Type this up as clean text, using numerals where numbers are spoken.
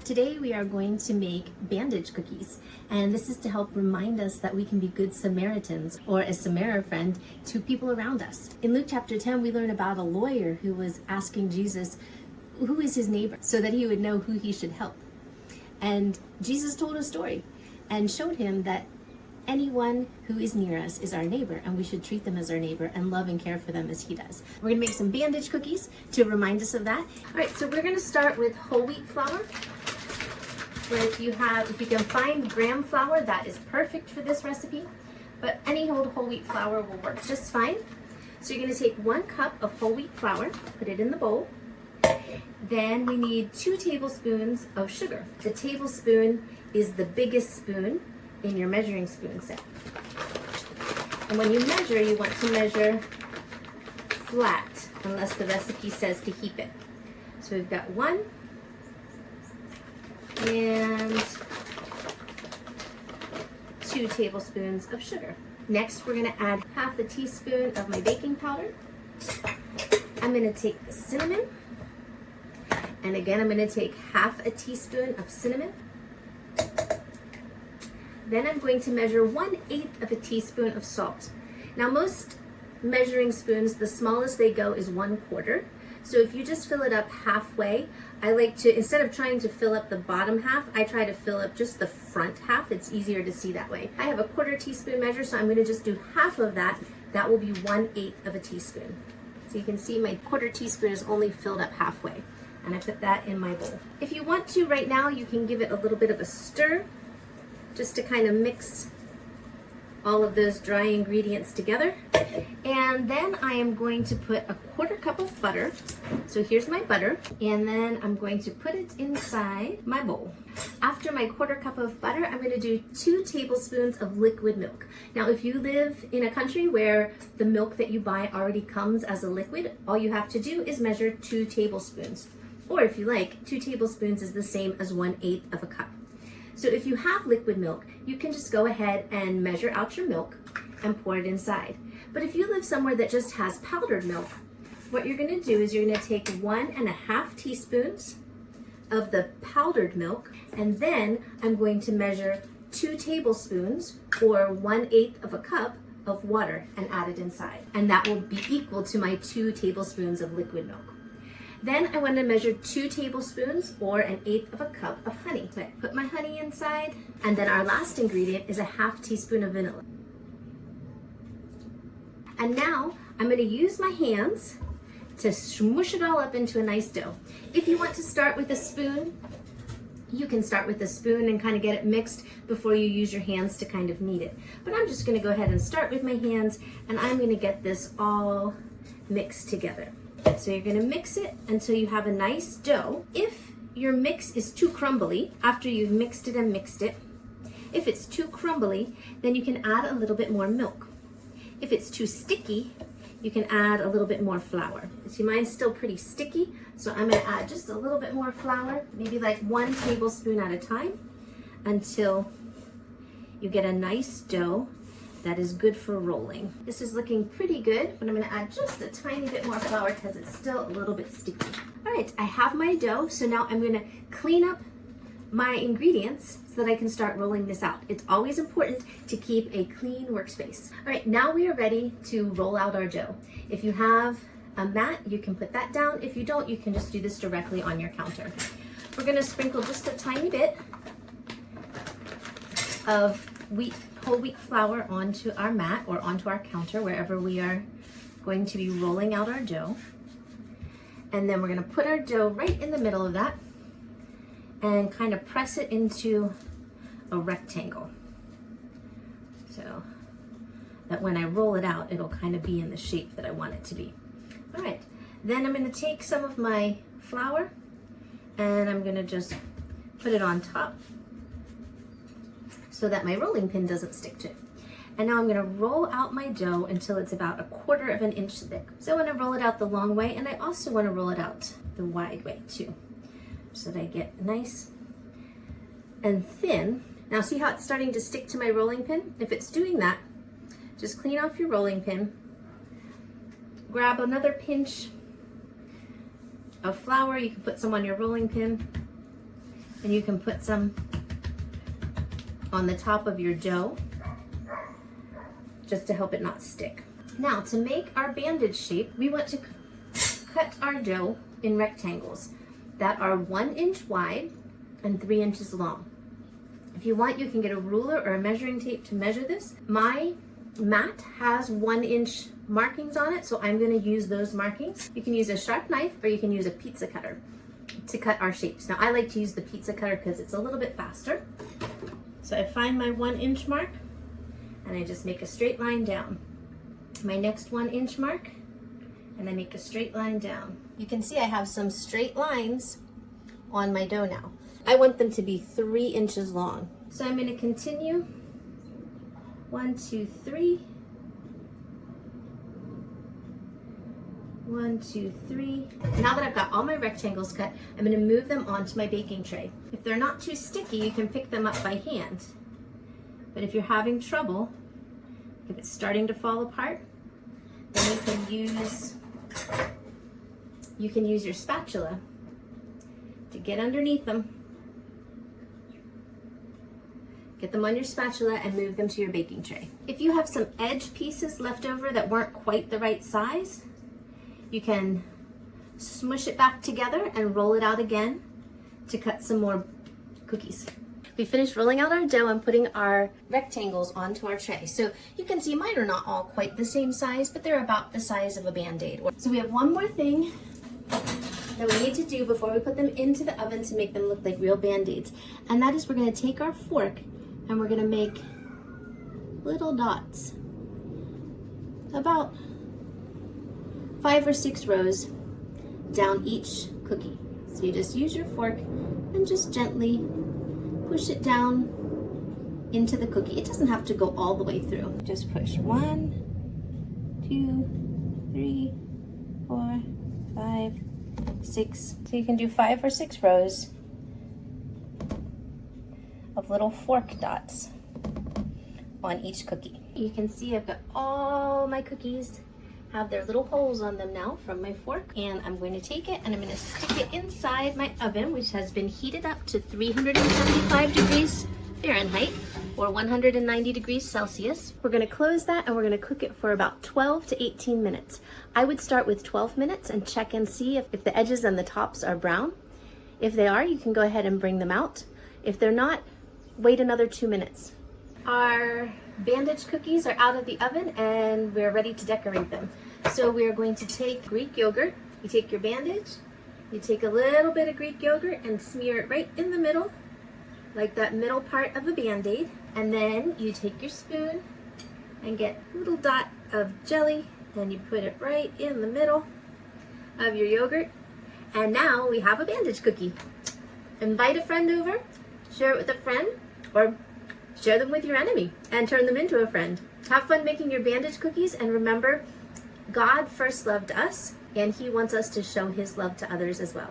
Today we are going to make bandage cookies, and this is to help remind us that we can be good Samaritans or a Samaritan friend to people around us. In Luke chapter 10, we learn about a lawyer who was asking Jesus who is his neighbor so that he would know who he should help. And Jesus told a story and showed him that anyone who is near us is our neighbor, and we should treat them as our neighbor and love and care for them as he does. We're gonna make some bandage cookies to remind us of that. All right, so we're gonna start with whole wheat flour. Where if you can find graham flour, that is perfect for this recipe, but any old whole wheat flour will work just fine. So you're gonna take 1 cup of whole wheat flour, put it in the bowl. Then we need 2 tablespoons of sugar. The tablespoon is the biggest spoon in your measuring spoon set. And when you measure, you want to measure flat, unless the recipe says to heap it. So we've got 1 and 2 tablespoons of sugar. Next, we're gonna add half a teaspoon of my baking powder. I'm gonna take the cinnamon, and again, I'm gonna take half a teaspoon of cinnamon. Then I'm going to measure 1/8 of a teaspoon of salt. Now most measuring spoons, the smallest they go is 1/4. So if you just fill it up halfway, I like to, instead of trying to fill up the bottom half, I try to fill up just the front half. It's easier to see that way. I have a 1/4 teaspoon measure, so I'm gonna just do half of that. That will be 1/8 of a teaspoon. So you can see my 1/4 teaspoon is only filled up halfway, and I put that in my bowl. If you want to right now, you can give it a little bit of a stir, just to kind of mix all of those dry ingredients together. And then I am going to put a 1/4 cup of butter. So here's my butter, and then I'm going to put it inside my bowl. After my 1/4 cup of butter, I'm going to do 2 tablespoons of liquid milk. Now, if you live in a country where the milk that you buy already comes as a liquid, all you have to do is measure 2 tablespoons. Or if you like, 2 tablespoons is the same as 1/8 of a cup. So if you have liquid milk, you can just go ahead and measure out your milk and pour it inside. But if you live somewhere that just has powdered milk, what you're gonna do is you're gonna take 1.5 teaspoons of the powdered milk, and then I'm going to measure 2 tablespoons or 1/8 of a cup of water and add it inside. And that will be equal to my 2 tablespoons of liquid milk. Then I want to measure 2 tablespoons or 1/8 of a cup of honey. So I put my honey inside, and then our last ingredient is a half teaspoon of vanilla. And now I'm going to use my hands to smush it all up into a nice dough. If you want to start with a spoon, you can start with a spoon and kind of get it mixed before you use your hands to kind of knead it. But I'm just going to go ahead and start with my hands, and I'm going to get this all mixed together. So you're gonna mix it until you have a nice dough. If your mix is too crumbly, after you've mixed it and mixed it, if it's too crumbly, then you can add a little bit more milk. If it's too sticky, you can add a little bit more flour. See, mine's still pretty sticky, so I'm gonna add just a little bit more flour, maybe like 1 tablespoon at a time, until you get a nice dough that is good for rolling. This is looking pretty good, but I'm gonna add just a tiny bit more flour because it's still a little bit sticky. All right, I have my dough, so now I'm gonna clean up my ingredients so that I can start rolling this out. It's always important to keep a clean workspace. All right, now we are ready to roll out our dough. If you have a mat, you can put that down. If you don't, you can just do this directly on your counter. We're gonna sprinkle just a tiny bit of whole wheat flour onto our mat or onto our counter, wherever we are going to be rolling out our dough. And then we're gonna put our dough right in the middle of that and kind of press it into a rectangle, so that when I roll it out, it'll kind of be in the shape that I want it to be. All right, then I'm gonna take some of my flour and I'm gonna just put it on top so that my rolling pin doesn't stick to it. And now I'm gonna roll out my dough until it's about 1/4 of an inch thick. So I wanna roll it out the long way, and I also wanna roll it out the wide way too, so that I get nice and thin. Now see how it's starting to stick to my rolling pin? If it's doing that, just clean off your rolling pin, grab another pinch of flour. You can put some on your rolling pin, And you can put some on the top of your dough just to help it not stick. Now, to make our bandage shape, we want to cut our dough in rectangles that are 1 inch wide and 3 inches long. If you want, you can get a ruler or a measuring tape to measure this. My mat has 1 inch markings on it, so I'm going to use those markings. You can use a sharp knife or you can use a pizza cutter to cut our shapes. Now, I like to use the pizza cutter because it's a little bit faster. So I find my 1 inch mark and I just make a straight line down. My next 1 inch mark, and I make a straight line down. You can see I have some straight lines on my dough now. I want them to be 3 inches long. So I'm going to continue 1, 2, 3. 1, 2, 3. Now that I've got all my rectangles cut, I'm going to move them onto my baking tray. If they're not too sticky, you can pick them up by hand. But if you're having trouble, if it's starting to fall apart, then you can use your spatula to get underneath them. Get them on your spatula and move them to your baking tray. If you have some edge pieces left over that weren't quite the right size, you can smush it back together and roll it out again to cut some more cookies. We finished rolling out our dough and putting our rectangles onto our tray. So you can see mine are not all quite the same size, but they're about the size of a Band-Aid. So we have one more thing that we need to do before we put them into the oven to make them look like real Band-Aids. And that is we're gonna take our fork and we're gonna make little dots, about 5 or 6 rows down each cookie. So you just use your fork and just gently push it down into the cookie. It doesn't have to go all the way through. Just push 1, 2, 3, 4, 5, 6. So you can do 5 or 6 rows of little fork dots on each cookie. You can see I've got all my cookies have their little holes on them now from my fork, and I'm going to take it and I'm going to stick it inside my oven, which has been heated up to 375 degrees Fahrenheit or 190 degrees Celsius. We're going to close that and we're going to cook it for about 12 to 18 minutes. I would start with 12 minutes and check and see if the edges and the tops are brown. If they are, you can go ahead and bring them out. If they're not, wait another 2 minutes. Our Bandage cookies are out of the oven and we're ready to decorate them. So we're going to take Greek yogurt. You take your Bandage, you take a little bit of Greek yogurt and smear it right in the middle, like that middle part of a Band-Aid. And then you take your spoon and get a little dot of jelly and you put it right in the middle of your yogurt. And now we have a Bandage cookie. Invite a friend over, share it with a friend, or share them with your enemy and turn them into a friend. Have fun making your Bandage cookies, and remember, God first loved us and He wants us to show His love to others as well.